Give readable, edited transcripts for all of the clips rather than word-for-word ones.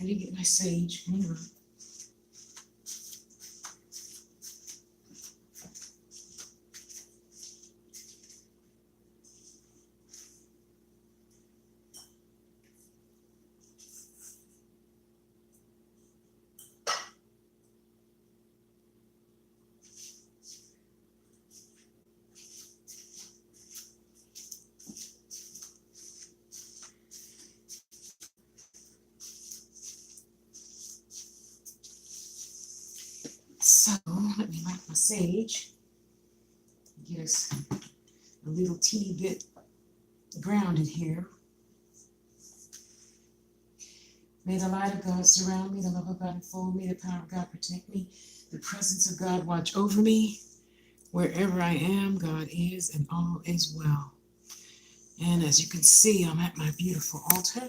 Let me get my sage. Hang on. So let me light my sage. Get us a little teeny bit grounded here. May the light of God surround me, the love of God enfold me, the power of God protect me, the presence of God watch over me. Wherever I am, God is, and all is well. And as you can see, I'm at my beautiful altar,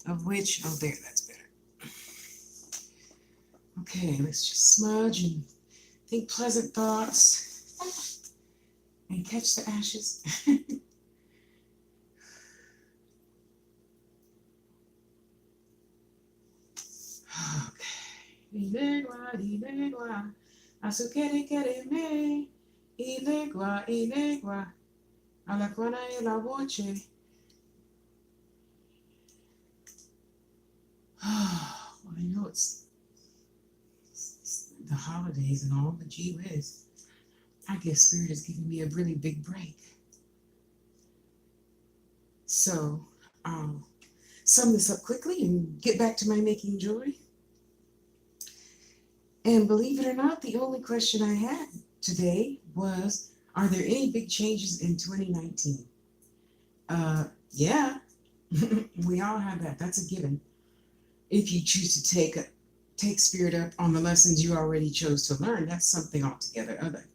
of which, oh, there, that's better. Okay, let's just smudge and think pleasant thoughts and catch the ashes. Ilegua, ilegua, asukere kere me, ilegua, ilegua, a la cuana y la voce. Well, I know it's the holidays and all the gee whiz. I guess Spirit is giving me a really big break. So I'll sum this up quickly and get back to my making jewelry. And believe it or not, the only question I had today was, are there any big changes in 2019? Yeah, we all have that. That's a given. If you choose to take Spirit up on the lessons you already chose to learn, that's something altogether other.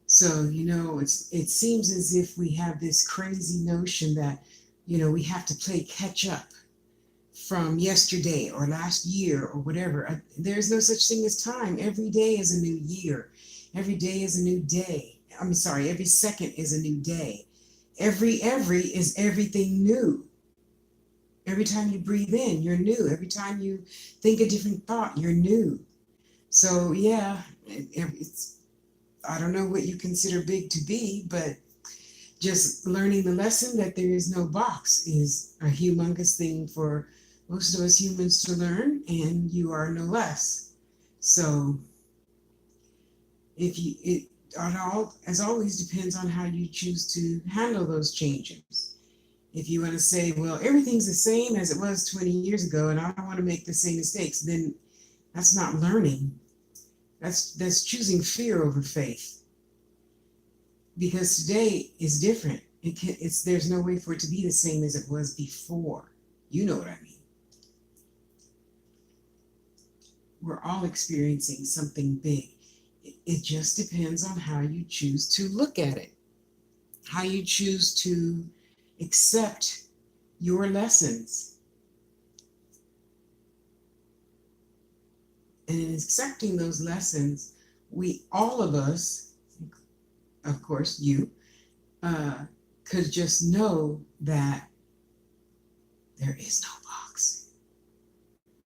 So, it seems as if we have this crazy notion that, we have to play catch up from yesterday or last year or whatever. There's no such thing as time. Every day is a new year. Every day is a new day. I'm sorry, every second is a new day. Every is everything new. Every time you breathe in, you're new. Every time you think a different thought, you're new. So yeah, I don't know what you consider big to be, but just learning the lesson that there is no box is a humongous thing for most of us humans to learn, and you are no less. So it all, as always, depends on how you choose to handle those changes. If you want to say, well, everything's the same as it was 20 years ago, and I don't want to make the same mistakes, then that's not learning. That's choosing fear over faith. Because today is different. There's no way for it to be the same as it was before. You know what I mean. We're all experiencing something big. It just depends on how you choose to look at it, how you choose to accept your lessons. And in accepting those lessons, all of us, of course you, could just know that there is no box.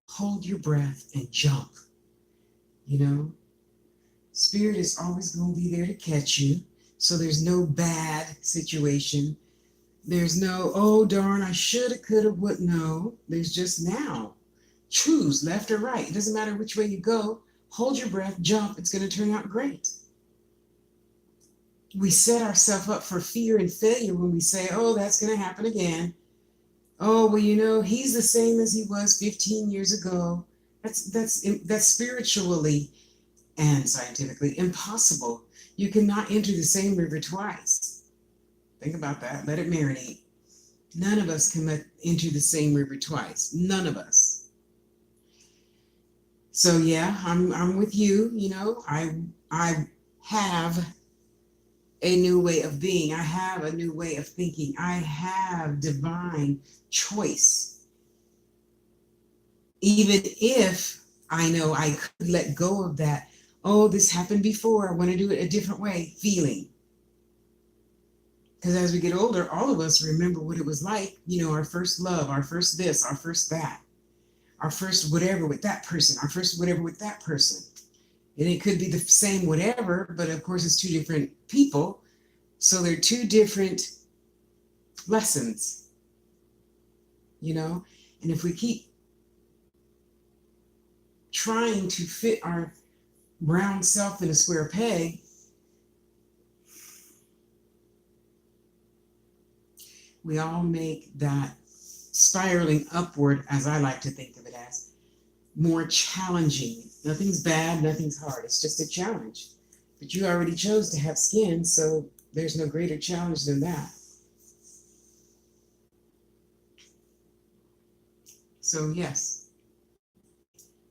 Hold your breath and jump. Spirit is always going to be there to catch you. So there's no bad situation. There's no, oh darn, I shoulda, coulda, would. No, there's just now. Choose left or right. It doesn't matter which way you go. Hold your breath, jump. It's going to turn out great. We set ourselves up for fear and failure when we say, oh, that's going to happen again. Oh, well, he's the same as he was 15 years ago. That's spiritually and scientifically impossible. You cannot enter the same river twice. Think about that. Let it marinate. None of us can enter the same river twice. None of us. So yeah, I'm with you. I have a new way of being. I have a new way of thinking. I have divine choice. Even if I know I could let go of that, oh, this happened before, I want to do it a different way, feeling. Because as we get older, all of us remember what it was like, our first love, our first this, our first that. our first whatever with that person, our first whatever with that person. And it could be the same whatever, but of course it's two different people. So they're two different lessons, you know? And if we keep trying to fit our round self in a square peg, we all make that spiraling upward, as I like to think of it as, more challenging. Nothing's bad, nothing's hard. It's just a challenge. But you already chose to have skin, so there's no greater challenge than that. So yes,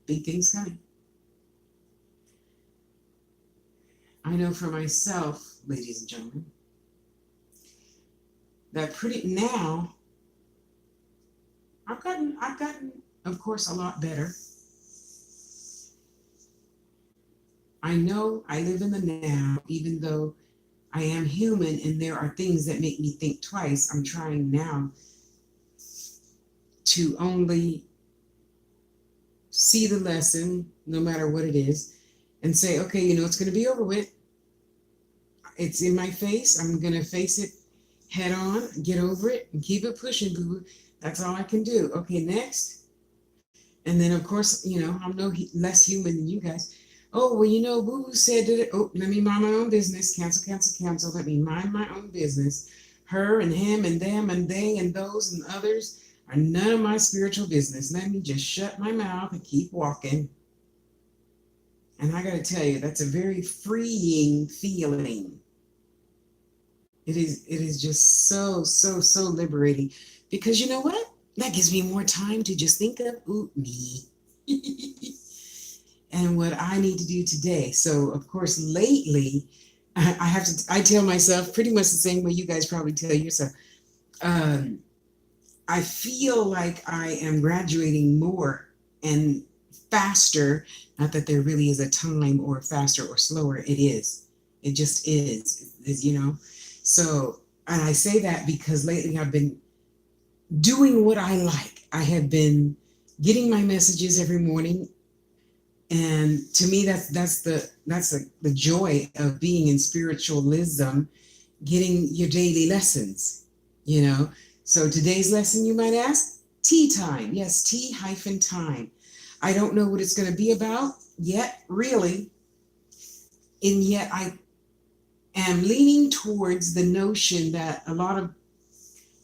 big things coming. I know for myself, ladies and gentlemen, that pretty now I've gotten, of course, a lot better. I know I live in the now, even though I am human and there are things that make me think twice. I'm trying now to only see the lesson, no matter what it is, and say, okay, it's going to be over with. It's in my face. I'm going to face it head on, get over it, and keep it pushing, boo. That's all I can do. Okay, next. And then, of course, I'm no less human than you guys. Oh, well, boo said that. Oh, let me mind my own business. Cancel, cancel, cancel. Let me mind my own business. Her and him and them and they and those and others are none of my spiritual business. Let me just shut my mouth and keep walking. And I got to tell you, that's a very freeing feeling. It is just so, so, so liberating, because you know what? That gives me more time to just think of me and what I need to do today. So of course, lately, I tell myself pretty much the same way you guys probably tell yourself. I feel like I am graduating more and faster. Not that there really is a time or faster or slower. It is. It just is. So, and I say that because lately I've been doing what I like. I have been getting my messages every morning. And to me, that's the joy of being in spiritualism, getting your daily lessons, So today's lesson, you might ask, tea time. Yes, tea-time. I don't know what it's going to be about yet, really. And yet I am leaning towards the notion that a lot of,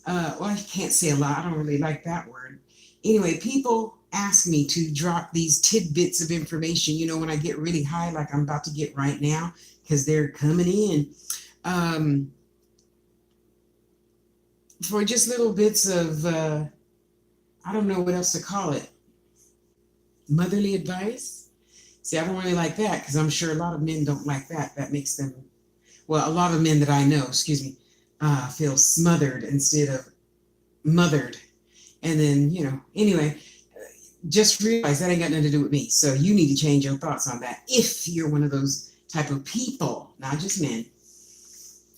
well, I can't say a lot. I don't really like that word. Anyway, people ask me to drop these tidbits of information, when I get really high, like I'm about to get right now, because they're coming in. For just little bits of, I don't know what else to call it, motherly advice. See, I don't really like that, because I'm sure a lot of men don't like that. That makes them, well, a lot of men that I know, feel smothered instead of mothered. And then, anyway, just realize that ain't got nothing to do with me. So you need to change your thoughts on that if you're one of those type of people, not just men.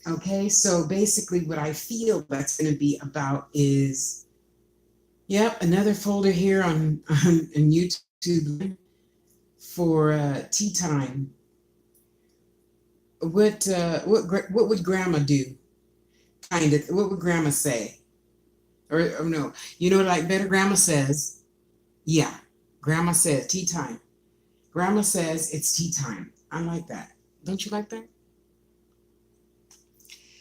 Okay, so basically what I feel that's going to be about is, yep, another folder here on YouTube for tea time. What would grandma do? Kind of, what would grandma say? Or no, like better grandma says, yeah, grandma says tea time. Grandma says it's tea time. I like that. Don't you like that?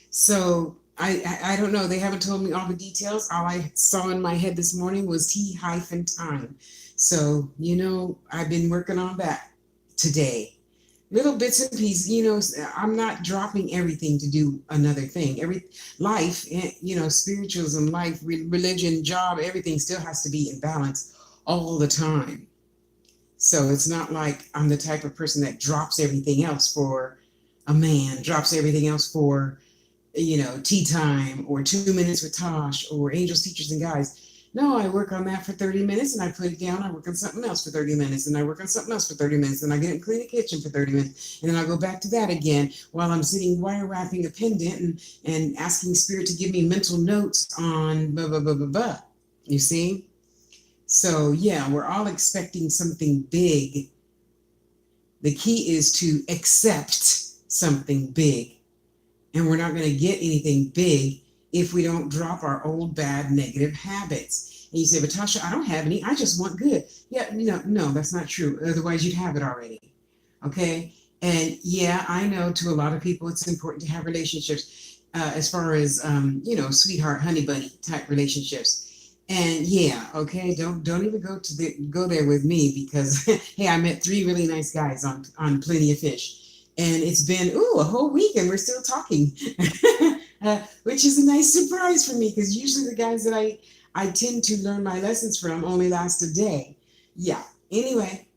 So I don't know. They haven't told me all the details. All I saw in my head this morning was tea-time. So, I've been working on that today. Little bits and pieces, I'm not dropping everything to do another thing. Life, spiritualism, life, religion, job, everything still has to be in balance all the time. So it's not like I'm the type of person that drops everything else for a man, drops everything else for, tea time or 2 minutes with Tosh or angels, teachers, and guys. No, I work on that for 30 minutes and I put it down. I work on something else for 30 minutes and I work on something else for 30 minutes and I get and clean the kitchen for 30 minutes. And then I go back to that again while I'm sitting wire wrapping a pendant and asking Spirit to give me mental notes on blah, blah, blah, blah, blah. You see? So yeah, we're all expecting something big. The key is to accept something big. And we're not going to get anything big if we don't drop our old bad negative habits. And you say, but Tasha, I don't have any. I just want good. Yeah, no, that's not true. Otherwise, you'd have it already. Okay. And yeah, I know to a lot of people it's important to have relationships, as far as sweetheart, honey bunny type relationships. And yeah, okay, don't even go there with me because hey, I met three really nice guys on Plenty of Fish, and it's been a whole week and we're still talking, which is a nice surprise for me because usually the guys that I tend to learn my lessons from only last a day. Yeah. Anyway,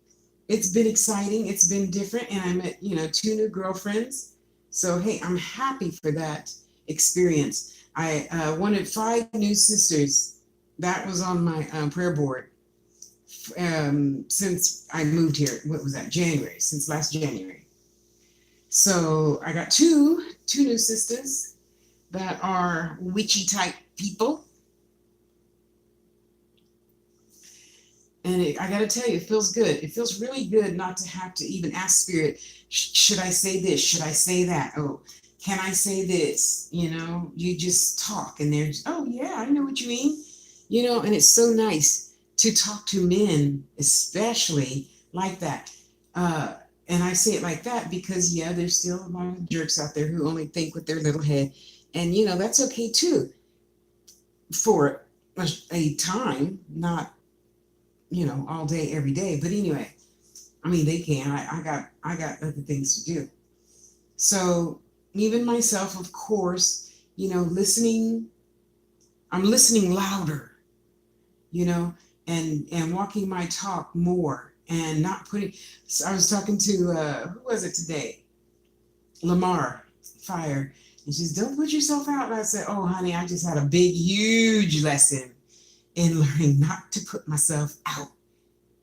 it's been exciting. It's been different, and I met two new girlfriends. So hey, I'm happy for that experience. I wanted five new sisters. That was on my prayer board since I moved here. What was that? January, since last January. So I got two new sisters that are witchy type people. And I got to tell you, it feels good. It feels really good not to have to even ask spirit, should I say this? Should I say that? Oh, can I say this? You just talk and there's, oh, yeah, I know what you mean. And it's so nice to talk to men, especially like that. And I say it like that because, yeah, there's still a lot of jerks out there who only think with their little head. And, that's okay too for a time, not all day, every day. But anyway, I mean, they can. I got other things to do. So even myself, of course, listening. I'm listening louder, you know, and walking my talk more, and not putting. So I was talking to who was it today? Lamar Fire, and she says, "Don't put yourself out." And I said, "Oh, honey, I just had a big, huge lesson in learning not to put myself out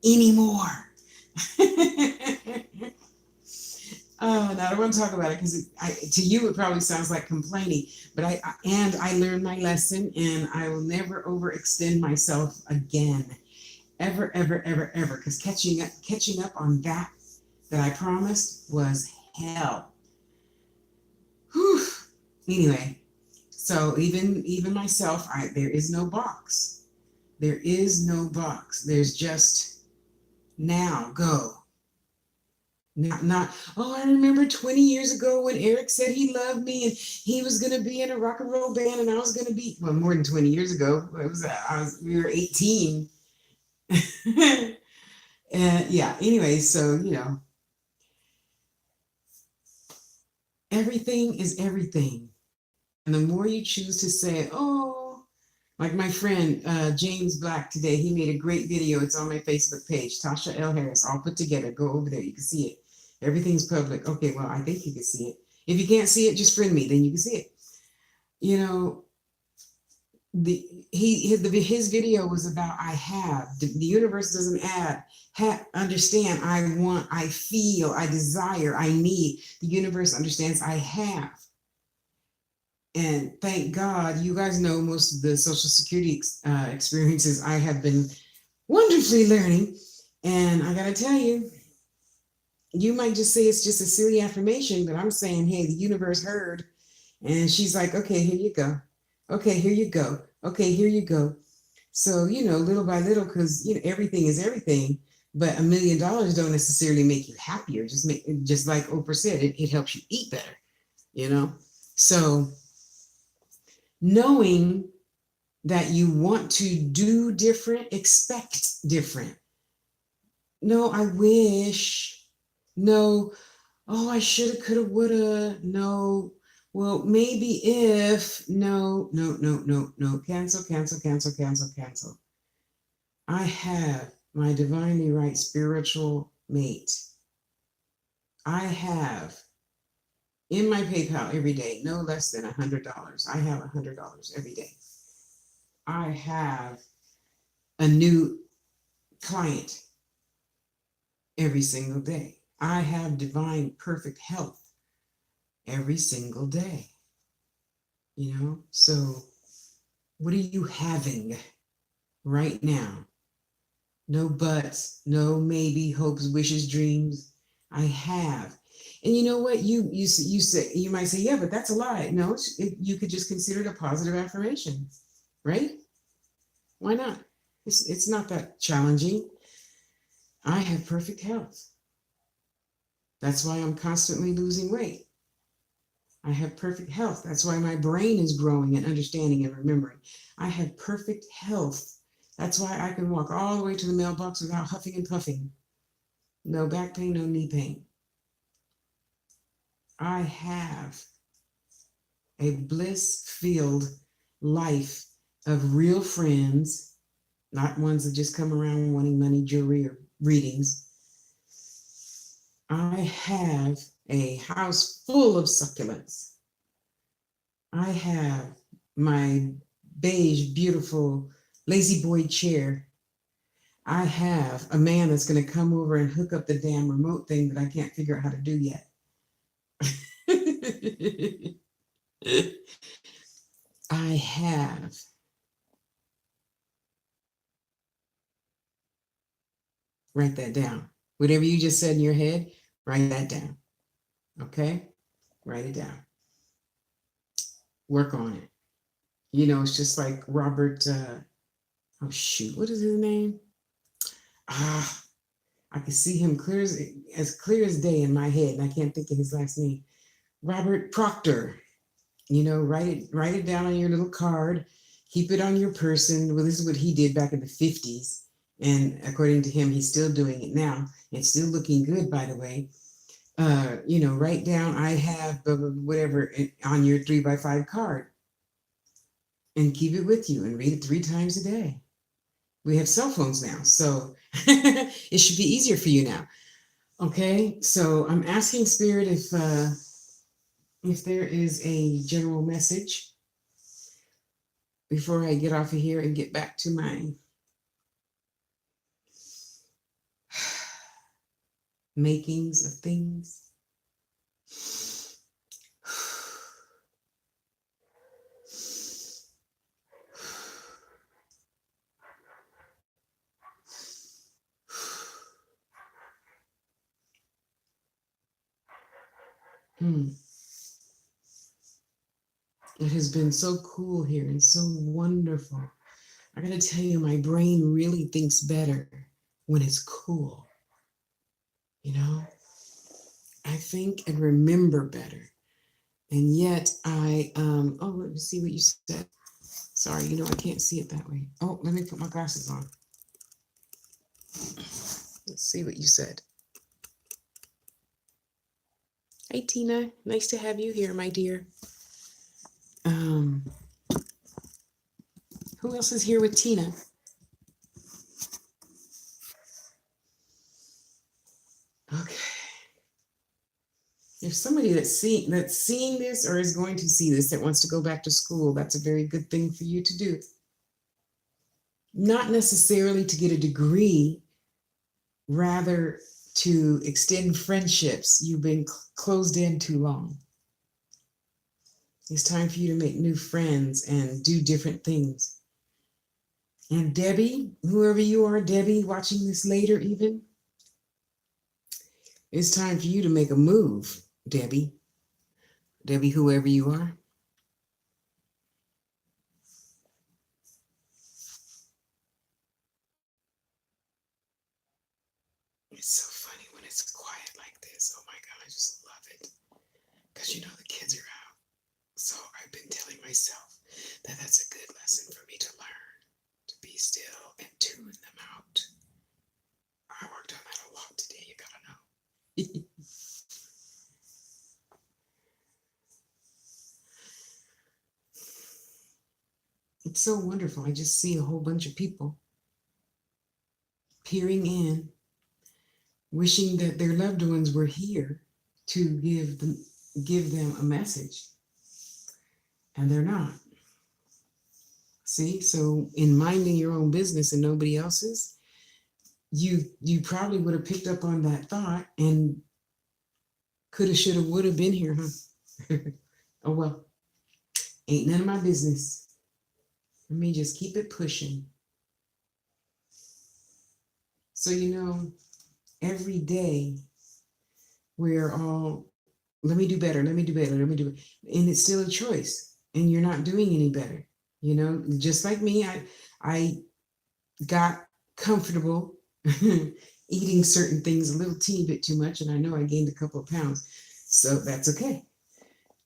anymore." Oh, no, I don't want to talk about it because to you it probably sounds like complaining, but I learned my lesson, and I will never overextend myself again, ever, ever, ever, ever. Because catching up on that I promised was hell. Whew. Anyway, so even myself, there is no box. There is no box. There's just now go. Not, oh, I remember 20 years ago when Eric said he loved me and he was going to be in a rock and roll band and I was going to be, well, more than 20 years ago. What was that? We were 18. And yeah, anyway, so, everything is everything. And the more you choose to say, oh, like my friend James Black today, he made a great video. It's on my Facebook page, Tasha L. Harris, all put together. Go over there. You can see it. Everything's public. Okay, well, I think you can see it. If you can't see it, just friend me, then you can see it. You know, his video was about I have. The universe doesn't understand. I want, I feel, I desire, I need. The universe understands I have. And thank God, you guys know most of the Social Security experiences I have been wonderfully learning. And I got to tell you, you might just say it's just a silly affirmation, but I'm saying, hey, the universe heard. And she's like, okay, here you go. Okay, here you go. Okay, here you go. So, little by little, because, everything is everything, but $1 million don't necessarily make you happier. Just like Oprah said, it helps you eat better. So knowing that you want to do different, expect different. No, I wish. No, oh, I shoulda, coulda, woulda. No, well, maybe if. No, no, no, no, no. Cancel, cancel, cancel, cancel, cancel. I have my divinely right spiritual mate. I have in my PayPal every day no less than $100. I have $100 every day. I have a new client every single day. I have divine perfect health every single day. So what are you having right now No buts, no maybe, hopes, wishes, dreams. I have. And you know what? You say you might say, yeah, but that's a lie. No, you could just consider it a positive affirmation, right? Why not? It's not that challenging. I have perfect health. That's why I'm constantly losing weight. I have perfect health. That's why my brain is growing and understanding and remembering. I have perfect health. That's why I can walk all the way to the mailbox without huffing and puffing. No back pain, no knee pain. I have a bliss filled life of real friends, not ones that just come around wanting money, jewelry, or readings. I have a house full of succulents. I have my beige, beautiful lazy boy chair. I have a man that's going to come over and hook up the damn remote thing that I can't figure out how to do yet. I have write that down. Whatever you just said in your head, write that down. Okay? Write it down. Work on it. It's just like Robert, oh shoot, what is his name? Ah, I can see him clear as day in my head, and I can't think of his last name. Robert Proctor. Write it down on your little card, keep it on your person. Well, this is what he did back in the 50s. And according to him, he's still doing it now. It's still looking good, by the way. Write down, I have whatever on your 3x5 card and keep it with you and read it 3 times a day. We have cell phones now, so it should be easier for you now. Okay, so I'm asking Spirit if there is a general message before I get off of here and get back to my makings of things. It has been so cool here and so wonderful. I gotta tell you, my brain really thinks better when it's cool. I think and remember better. And yet let me see what you said. Sorry, I can't see it that way. Oh, let me put my glasses on. Let's see what you said. Hey, Tina. Nice to have you here, my dear. Who else is here with Tina? Okay. If somebody that's seeing this or is going to see this that wants to go back to school, that's a very good thing for you to do. Not necessarily to get a degree, rather to extend friendships. You've been closed in too long. It's time for you to make new friends and do different things. And Debbie, whoever you are, Debbie, watching this later even, it's time for you to make a move, Debbie. Debbie, whoever you are. It's so funny when it's quiet like this. Oh my God, I just love it. Because the kids are out. So I've been telling myself that that's a good lesson for me to learn, to be still and tune them out. I worked on that a lot today, you gotta know. It's so wonderful. I just see a whole bunch of people peering in, wishing that their loved ones were here to give them a message. And they're not. See, so in minding your own business and nobody else's, you probably would have picked up on that thought and coulda, shoulda, woulda been here, huh? Oh well, ain't none of my business. Let me just keep it pushing. So, every day we're all, let me do better, let me do better, let me do it. And it's still a choice. And you're not doing any better. Just like me, I got comfortable eating certain things a little teeny bit too much, and I know I gained a couple of pounds. So that's okay.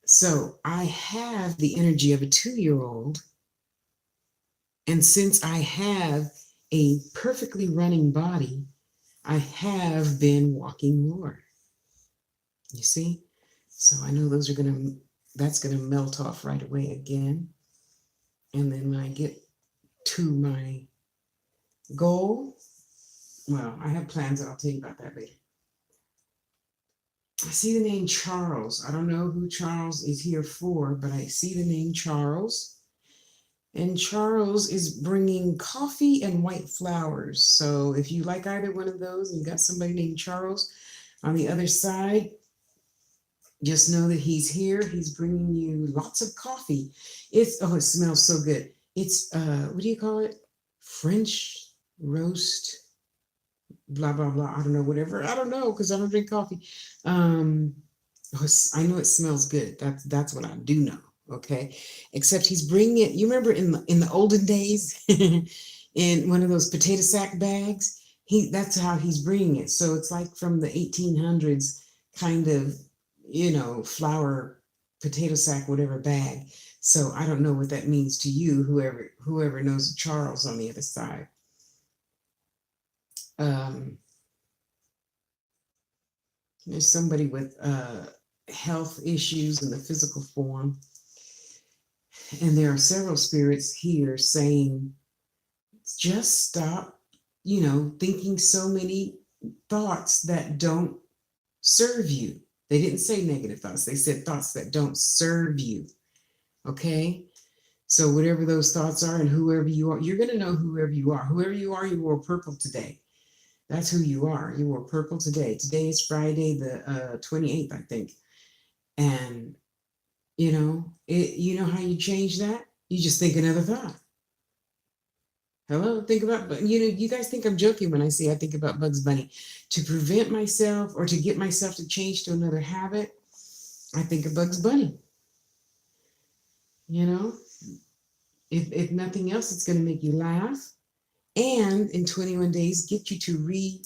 So I have the energy of a 2-year old. And since I have a perfectly running body, I have been walking more. You see? So I know that's gonna melt off right away again. And then when I get to my goal, well, I have plans and I'll tell you about that later. I see the name Charles. I don't know who Charles is here for, but I see the name Charles. And Charles is bringing coffee and white flowers. So if you like either one of those and you got somebody named Charles on the other side, just know that he's here. He's bringing you lots of coffee. It smells so good. It's what do you call it? French roast, blah blah blah. I don't know, whatever. I don't know because I don't drink coffee. Um, I know it smells good. That's what I do know. Okay, except he's bringing it. You remember in the olden days, in one of those potato sack bags. That's how he's bringing it. So it's like from the 1800s kind of, flour, potato sack, whatever bag. So I don't know what that means to you, whoever knows Charles on the other side. Um, there's somebody with health issues in the physical form, and there are several spirits here saying, just stop, thinking so many thoughts that don't serve you. They didn't say negative thoughts. They said thoughts that don't serve you. Okay? So whatever those thoughts are and whoever you are, you're going to know whoever you are. Whoever you are, you wore purple today. That's who you are. You wore purple today. Today is Friday the 28th, I think. And, you know how you change that? You just think another thought. Hello, think about, you guys think I'm joking when I say I think about Bugs Bunny. To prevent myself or to get myself to change to another habit, I think of Bugs Bunny. If nothing else, it's going to make you laugh. And in 21 days, get you to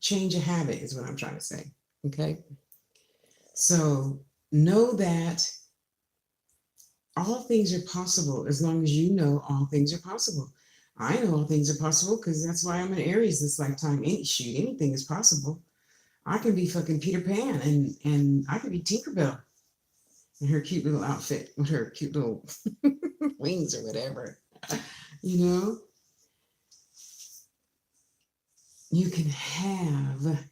change a habit is what I'm trying to say. Okay. So know that all things are possible as long as you know all things are possible. I know all things are possible because that's why I'm an Aries this lifetime. Anything is possible. I can be fucking Peter Pan and I can be Tinkerbell in her cute little outfit with her cute little wings or whatever. You can have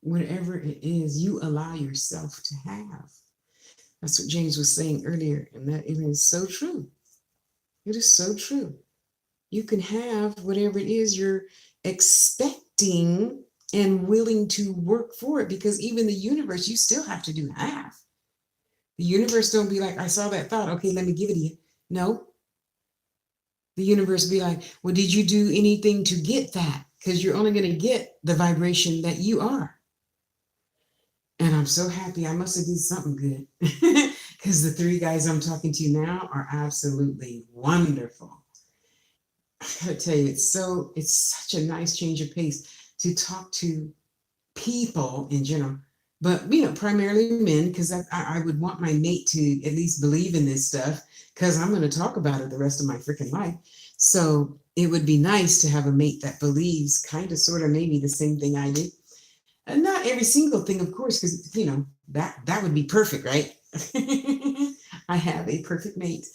whatever it is you allow yourself to have. That's what James was saying earlier, and that it is so true. It is so true. You can have whatever it is you're expecting and willing to work for it, because even the universe, you still have to do half. The universe don't be like, I saw that thought, okay, let me give it to you. No. The universe be like, well, did you do anything to get that? Because you're only going to get the vibration that you are. And I'm so happy. I must have did something good because the 3 guys I'm talking to now are absolutely wonderful. I gotta tell you, it's such a nice change of pace to talk to people in general, but primarily men, because I would want my mate to at least believe in this stuff, because I'm going to talk about it the rest of my freaking life. So it would be nice to have a mate that believes kind of, sort of, maybe the same thing I do. And not every single thing, of course, because that would be perfect, right? I have a perfect mate.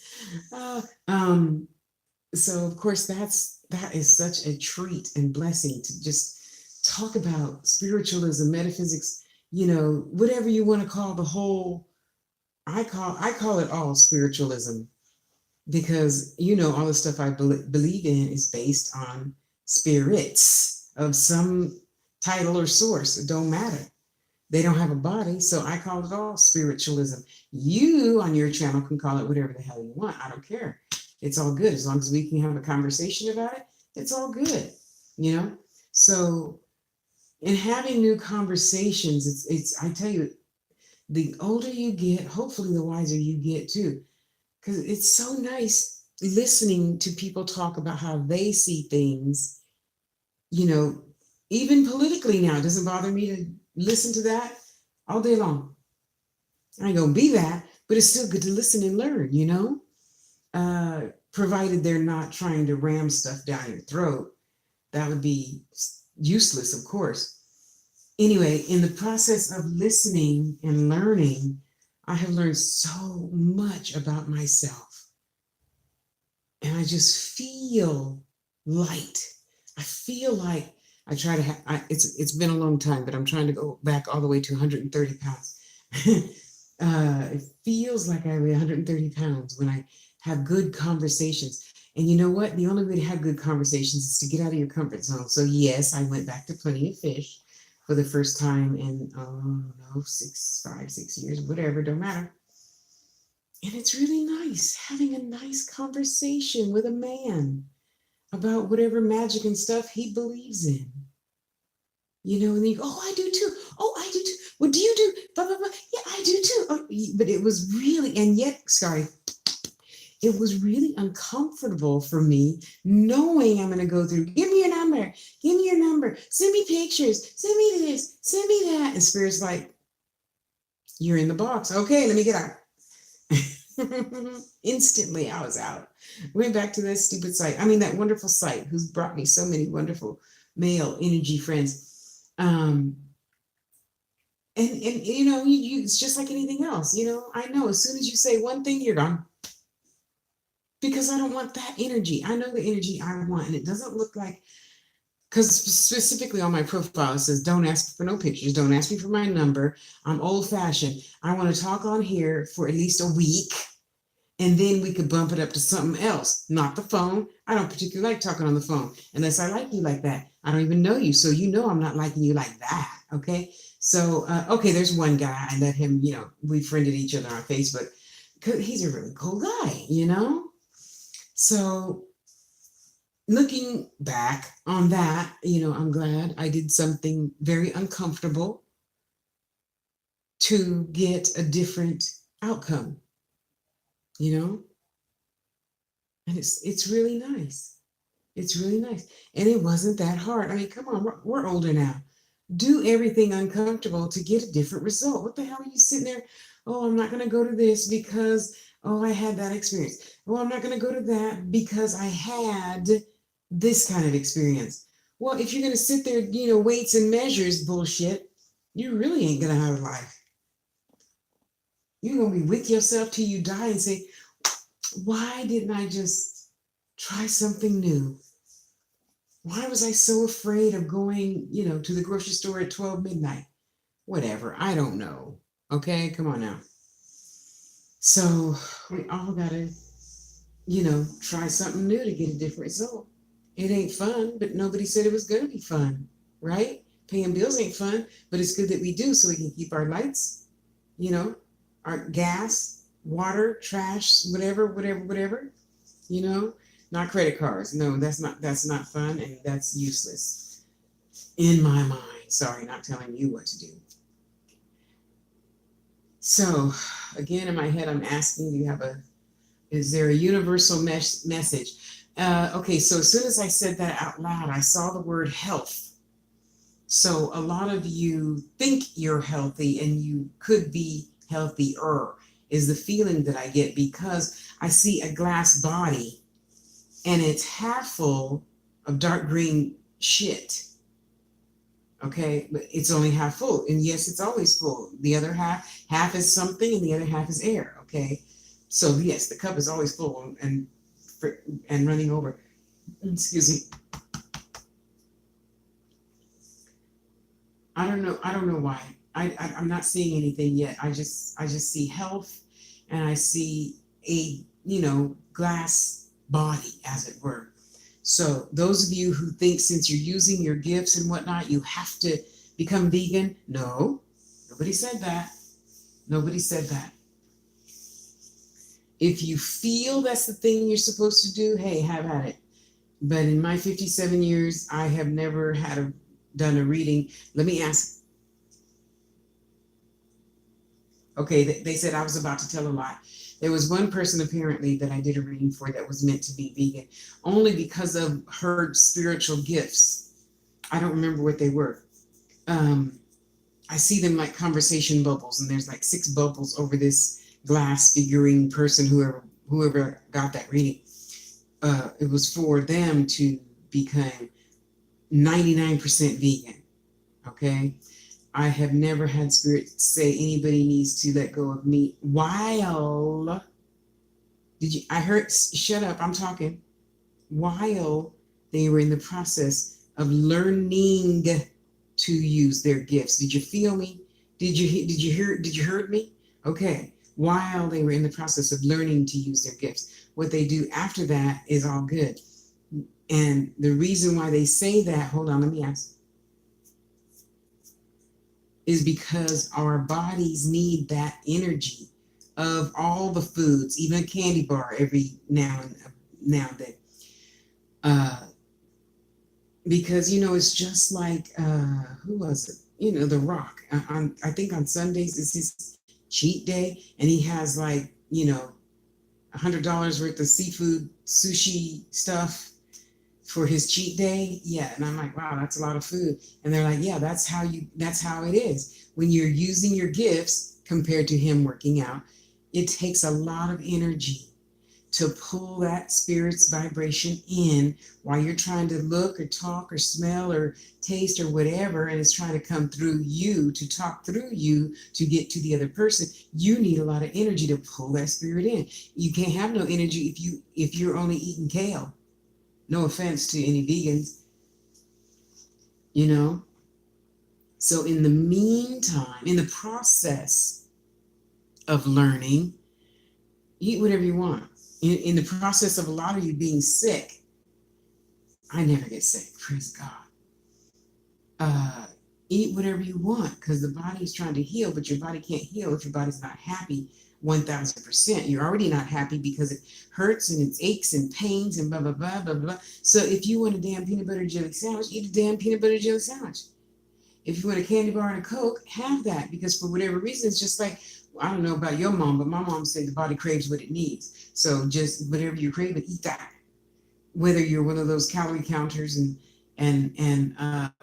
So of course that is such a treat and blessing to just talk about spiritualism, metaphysics, whatever you want to call the whole. I call it all spiritualism, because all the stuff I believe in is based on spirits of some title or source. It don't matter. They don't have a body, so I call it all spiritualism. You on your channel can call it whatever the hell you want. I don't care. It's all good as long as we can have a conversation about it. It's all good, you know? So, in having new conversations, I tell you, the older you get, hopefully the wiser you get too. Because it's so nice listening to people talk about how they see things, you know, even politically now. It doesn't bother me to listen to that all day long. I ain't gonna be that, but it's still good to listen and learn, provided they're not trying to ram stuff down your throat. That would be useless, of course. Anyway, in the process of listening and learning, I have learned so much about myself. And I just feel light. I feel like I try to have, it's been a long time, but I'm trying to go back all the way to 130 pounds. It feels like I weigh 130 pounds when I have good conversations. And you know what? The only way to have good conversations is to get out of your comfort zone. So yes, I went back to Plenty of Fish for the first time in, oh no, 6 years, whatever, don't matter. And it's really nice having a nice conversation with a man about whatever magic and stuff he believes in. And then you go, oh, I do too. Oh, I do too. What do you do? Blah, blah, blah. Yeah, I do too. Oh, but it was really, and yet, sorry, it was really uncomfortable for me knowing I'm going to go through, give me your number, send me pictures, send me this, send me that. And Spirit's like, you're in the box. Okay, let me get out. Instantly, I was out. Went back to that stupid site. I mean, that wonderful site who's brought me so many wonderful male energy friends. And it's just like anything else. I know as soon as you say one thing, you're gone. Because I don't want that energy. I know the energy I want, and it doesn't look like, because specifically on my profile it says, don't ask for no pictures, don't ask me for my number. I'm old fashioned. I want to talk on here for at least a week, and then we could bump it up to something else, not the phone. I don't particularly like talking on the phone unless I like you like that. I don't even know you, so I'm not liking you like that. Okay. So okay, there's one guy. I let him, we friended each other on Facebook because he's a really cool guy. So looking back on that, I'm glad I did something very uncomfortable to get a different outcome, and it's really nice. It's really nice. And it wasn't that hard. I mean, come on, we're older now. Do everything uncomfortable to get a different result. What the hell are you sitting there? Oh, I'm not going to go to this because, oh, I had that experience. Oh, I'm not going to go to that because I had this kind of experience. Well, if you're going to sit there, weights and measures bullshit, you really ain't going to have a life. You're going to be with yourself till you die and say, why didn't I just try something new? Why was I so afraid of going, to the grocery store at 12 midnight? Whatever. I don't know. Okay, come on now. So we all gotta, try something new to get a different result. It ain't fun, but nobody said it was gonna be fun, right? Paying bills ain't fun, but it's good that we do so we can keep our lights, our gas, water, trash, whatever, not credit cards. No, that's not fun, and that's useless in my mind. Sorry, not telling you what to do. So again, in my head, I'm asking, is there a universal message? Okay, so as soon as I said that out loud, I saw the word health. So a lot of you think you're healthy and you could be healthier, is the feeling that I get, because I see a glass body and it's half full of dark green shit. Okay, but it's only half full. And yes, it's always full. The other half is something and the other half is air. Okay, so yes, the cup is always full and running over. Excuse me. I don't know why. I'm not seeing anything yet. I just see health, and I see a glass body, as it were. So those of you who think since you're using your gifts and whatnot, you have to become vegan, no, nobody said that. Nobody said that. If you feel that's the thing you're supposed to do, hey, have at it. But in my 57 years, I have never done a reading. Let me ask. Okay, they said I was about to tell a lie. There was one person apparently that I did a reading for that was meant to be vegan, only because of her spiritual gifts. I don't remember what they were. Um, I see them like conversation bubbles, and there's like 6 bubbles over this glass figurine person, whoever got that reading. It was for them to become 99% vegan. Okay. I have never had spirit say anybody needs to let go of meat while I heard, shut up, I'm talking, while they were in the process of learning to use their gifts. Did you feel me? Did you heard me? Okay. While they were in the process of learning to use their gifts. What they do after that is all good. And the reason why they say that, hold on, let me ask, is because our bodies need that energy of all the foods, even a candy bar every now and then. Uh, because it's just like who was it? The Rock. I think on Sundays is his cheat day, and he has like $100 worth of seafood sushi stuff for his cheat day. Yeah, and I'm like, wow, that's a lot of food. And they're like, yeah, that's how it is when you're using your gifts compared to him working out. It takes a lot of energy to pull that spirit's vibration in while you're trying to look or talk or smell or taste or whatever, and it's trying to come through you to talk through you to get to the other person. You need a lot of energy to pull that spirit in. You can't have no energy if you're only eating kale. No offense to any vegans, you know. So in the meantime, in the process of learning, eat whatever you want. In the process of a lot of you being sick, I never get sick, praise God. Eat whatever you want because the body is trying to heal, but your body can't heal if your body's not happy 1000%. You're already not happy because it hurts and it aches and pains and blah, blah, blah, blah, blah. So if you want a damn peanut butter jelly sandwich, eat a damn peanut butter jelly sandwich. If you want a candy bar and a Coke, have that because for whatever reason, it's just like, I don't know about your mom, but my mom said the body craves what it needs. So just whatever you crave, eat that. Whether you're one of those calorie counters and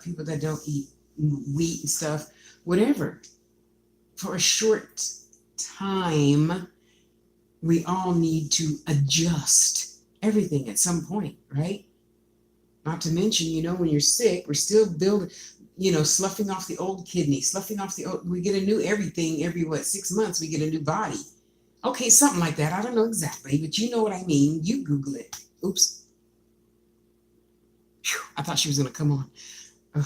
people that don't eat wheat and stuff, whatever. For a short time, we all need to adjust everything at some point, right? Not to mention, when you're sick, we're still building, sloughing off the old kidney, sloughing off the old, we get a new everything every, 6 months, we get a new body. Okay, something like that. I don't know exactly, but you know what I mean. You Google it. Oops. Whew, I thought she was going to come on. Ugh.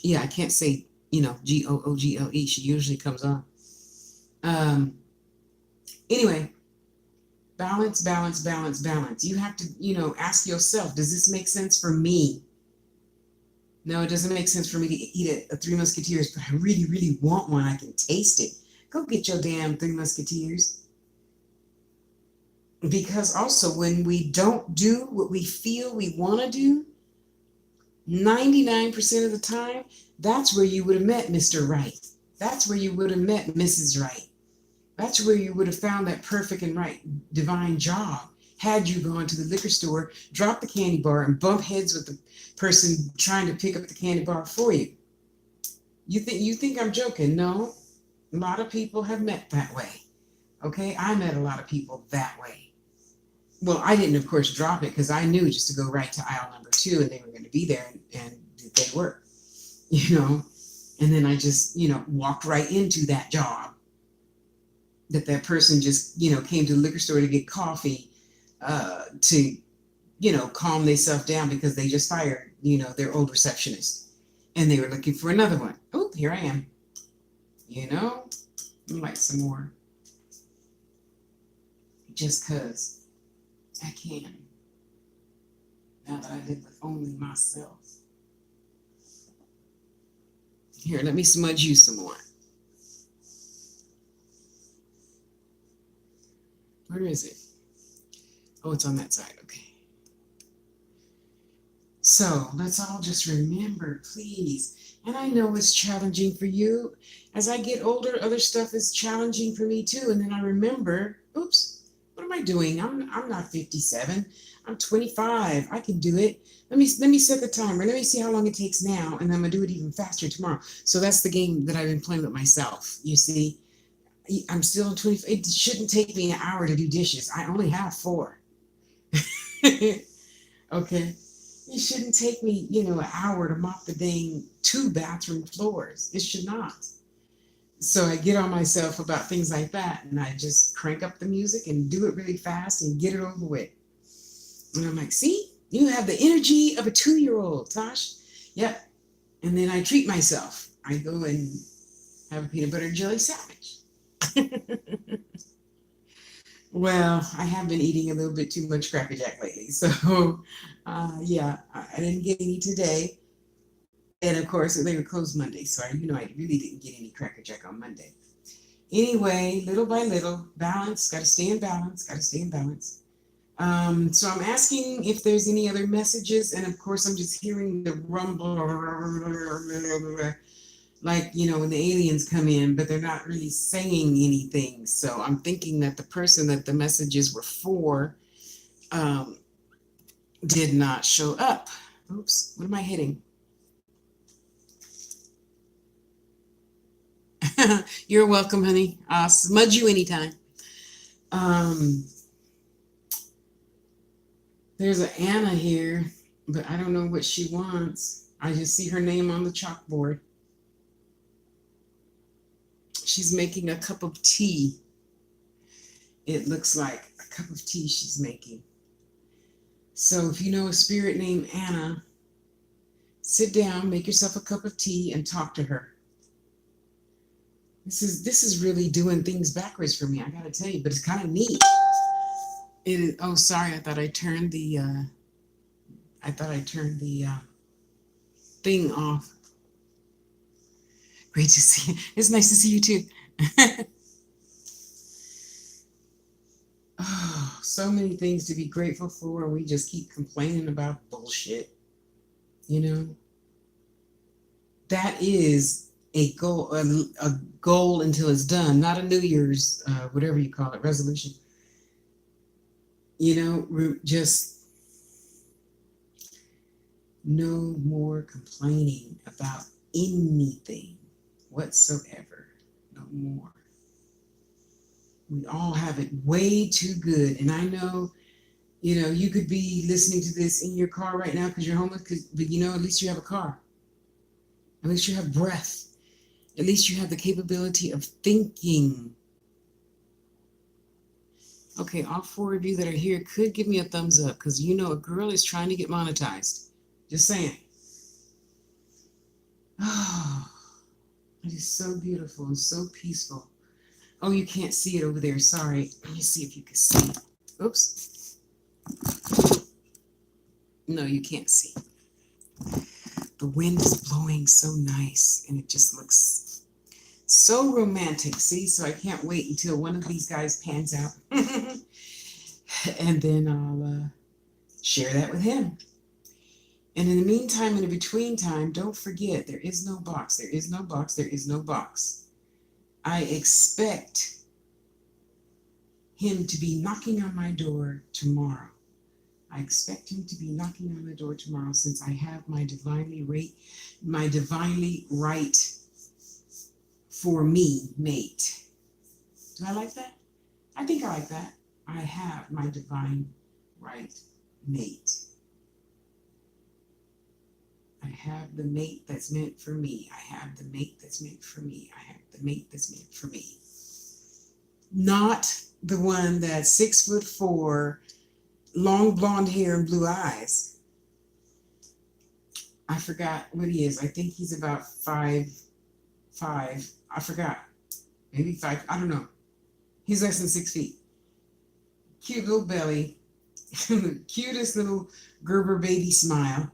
Yeah, I can't say, Google. She usually comes on. Anyway, balance, balance, balance, balance. You have to, ask yourself, does this make sense for me? No, it doesn't make sense for me to eat a Three Musketeers, but I really, really want one. I can taste it. Go get your damn Three Musketeers. Because also, when we don't do what we feel we want to do, 99% of the time, that's where you would have met Mr. Right. That's where you would have met Mrs. Right. That's where you would have found that perfect and right divine job had you gone to the liquor store, drop the candy bar, and bump heads with the person trying to pick up the candy bar for you. You think I'm joking? No. A lot of people have met that way. Okay? I met a lot of people that way. Well, I didn't, of course, drop it because I knew just to go right to aisle number 2 and they were going to be there, and they were, And then I just, walked right into that job that person just, came to the liquor store to get coffee to, calm themselves down because they just fired, their old receptionist. And they were looking for another one. Oh, here I am. I'd like some more. Just because I can. Now that I live with only myself. Here, let me smudge you some more. Where is it? Oh, it's on that side. Okay. So let's all just remember, please. And I know it's challenging for you. As I get older, other stuff is challenging for me too. And then I remember, oops, what am I doing? I'm not 57. I'm 25. I can do it. Let me set the timer. Let me see how long it takes now, and I'm gonna do it even faster tomorrow. So that's the game that I've been playing with myself. You see, I'm still 20. It shouldn't take me an hour to do dishes. I only have 4. Okay. It shouldn't take me, an hour to mop the dang 2 bathroom floors. It should not. So I get on myself about things like that, and I just crank up the music and do it really fast and get it over with. And I'm like, see, you have the energy of a 2-year-old, Tosh. Yep. And then I treat myself. I go and have a peanut butter and jelly sandwich. Well, I have been eating a little bit too much Cracker Jack lately. So, yeah, I didn't get any today. And of course, they were closed Monday. So, I really didn't get any Cracker Jack on Monday. Anyway, little by little, balance, got to stay in balance, got to stay in balance. So I'm asking if there's any other messages. And of course, I'm just hearing the rumble, like, when the aliens come in, but they're not really saying anything. So I'm thinking that the person that the messages were for um, did not show up. Oops, what am I hitting? You're welcome, honey. I'll smudge you anytime. There's an Anna here, but I don't know what she wants. I just see her name on the chalkboard. She's making a cup of tea. It looks like a cup of tea she's making. So if you know a spirit named Anna, sit down, make yourself a cup of tea, and talk to her. This is really doing things backwards for me, I gotta tell you, but it's kind of neat. It is. Oh, sorry, I thought I turned the thing off. Great to see you. It's nice to see you too. Oh, so many things to be grateful for, and we just keep complaining about bullshit. That is a goal until it's done, not a New Year's, whatever you call it, resolution. Just no more complaining about anything whatsoever. No more. We all have it way too good. And I know, you could be listening to this in your car right now because you're homeless, but at least you have a car. At least you have breath. At least you have the capability of thinking. Okay, all 4 of you that are here could give me a thumbs up because a girl is trying to get monetized. Just saying. Oh, it is so beautiful and so peaceful. Oh, you can't see it over there. Sorry. Let me see if you can see. Oops. No, you can't see. The wind is blowing so nice and it just looks so romantic. See, so I can't wait until one of these guys pans out. And then I'll share that with him. And in the meantime, in the between time, don't forget, there is no box. There is no box. There is no box. I expect him to be knocking on my door tomorrow. I expect him to be knocking on the door tomorrow since I have my divinely right for me mate. Do I like that? I think I like that. I have my divine right mate. I have the mate that's meant for me. I have the mate that's meant for me. I have the mate that's meant for me. Not the one that's 6'4", long blonde hair and blue eyes. I forgot what he is. I think he's about 5'5". I forgot. Maybe 5. I don't know. He's less than 6 feet. Cute little belly. Cutest little Gerber baby smile.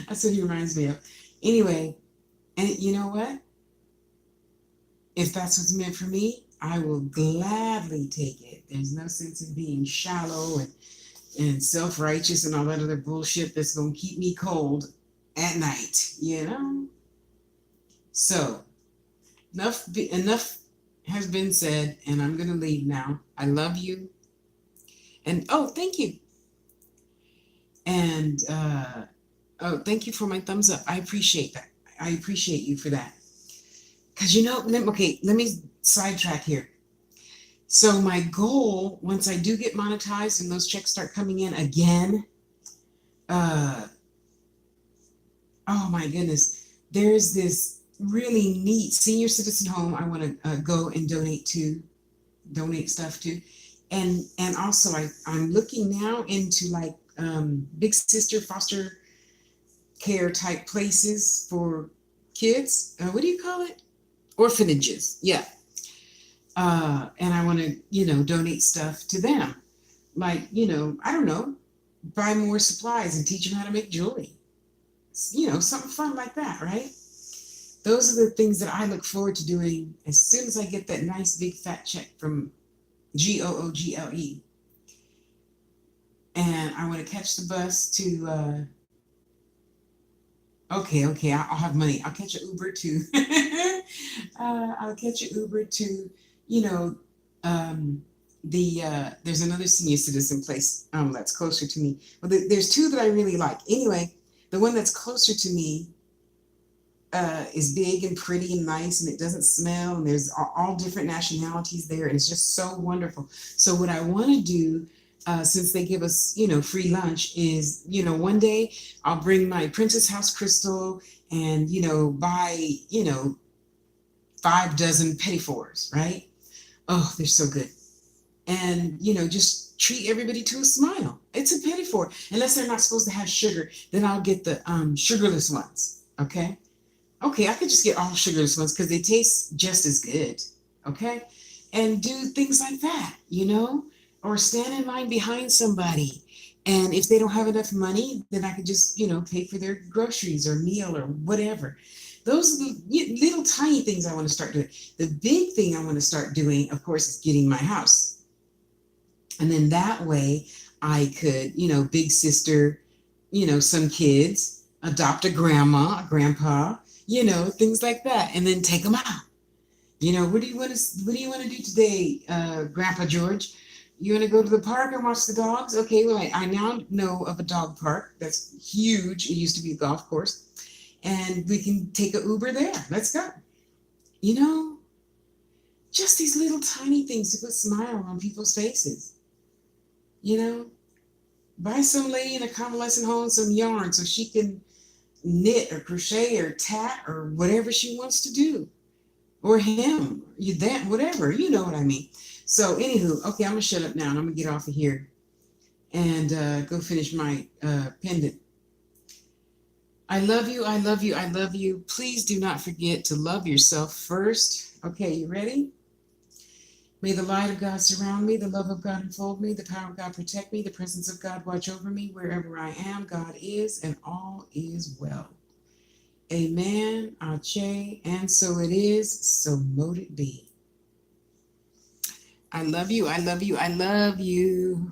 That's what he reminds me of. Anyway, and you know what? If that's what's meant for me, I will gladly take it. There's no sense in being shallow and and self-righteous and all that other bullshit that's going to keep me cold at night, you know? So, enough has been said, and I'm going to leave now. I love you. And oh, thank you. And oh, thank you for my thumbs up. I appreciate that. I appreciate you for that. Because okay, let me sidetrack here. So my goal, once I do get monetized and those checks start coming in again, uh, oh my goodness, there's this really neat senior citizen home I want to go and donate stuff to, and also I'm looking now into like big sister foster care type places for kids. What do you call it? Orphanages. Yeah. And I want to, donate stuff to them. Like, I don't know, buy more supplies and teach them how to make jewelry. Something fun like that, right? Those are the things that I look forward to doing as soon as I get that nice big fat check from GOOGLE. And I want to catch the bus to, okay, I'll have money. I'll catch an Uber to, I'll catch an Uber to, you know, there's another senior citizen place that's closer to me. Well, there's two that I really like. Anyway, the one that's closer to me is big and pretty and nice, and it doesn't smell, and there's all different nationalities there, and it's just so wonderful. So what I want to do, since they give us, free lunch, is, one day I'll bring my Princess House crystal and, buy, 5 dozen petit fours, right? Oh, they're so good. And, just treat everybody to a smile. It's a petit four. Unless they're not supposed to have sugar, then I'll get the sugarless ones. Okay. Okay, I could just get all sugarless ones because they taste just as good. Okay. And do things like that, or stand in line behind somebody. And if they don't have enough money, then I could just, pay for their groceries or meal or whatever. Those are the little tiny things I want to start doing. The big thing I want to start doing, of course, is getting my house. And then that way I could, big sister, some kids, adopt a grandma, a grandpa, things like that, and then take them out. What do you want to do today, Grandpa George? You want to go to the park and watch the dogs? Okay, well, I now know of a dog park that's huge. It used to be a golf course, and we can take a Uber there. Let's go. You know, just these little tiny things to put a smile on people's faces. You know, buy some lady in a convalescent home some yarn so she can knit or crochet or tat or whatever she wants to do, or him, whatever, you know what I mean. So anywho, okay, I'm gonna shut up now and I'm gonna get off of here and go finish my pendant. I love you, I love you, I love you. Please do not forget to love yourself first. Okay, you ready? May the light of God surround me, the love of God enfold me, the power of God protect me, the presence of God watch over me. Wherever I am, God is, and all is well. Amen, Ache, and so it is, so mote it be. I love you, I love you, I love you.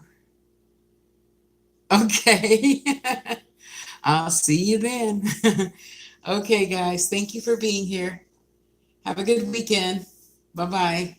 Okay, I'll see you then. Okay, guys, thank you for being here. Have a good weekend. Bye-bye.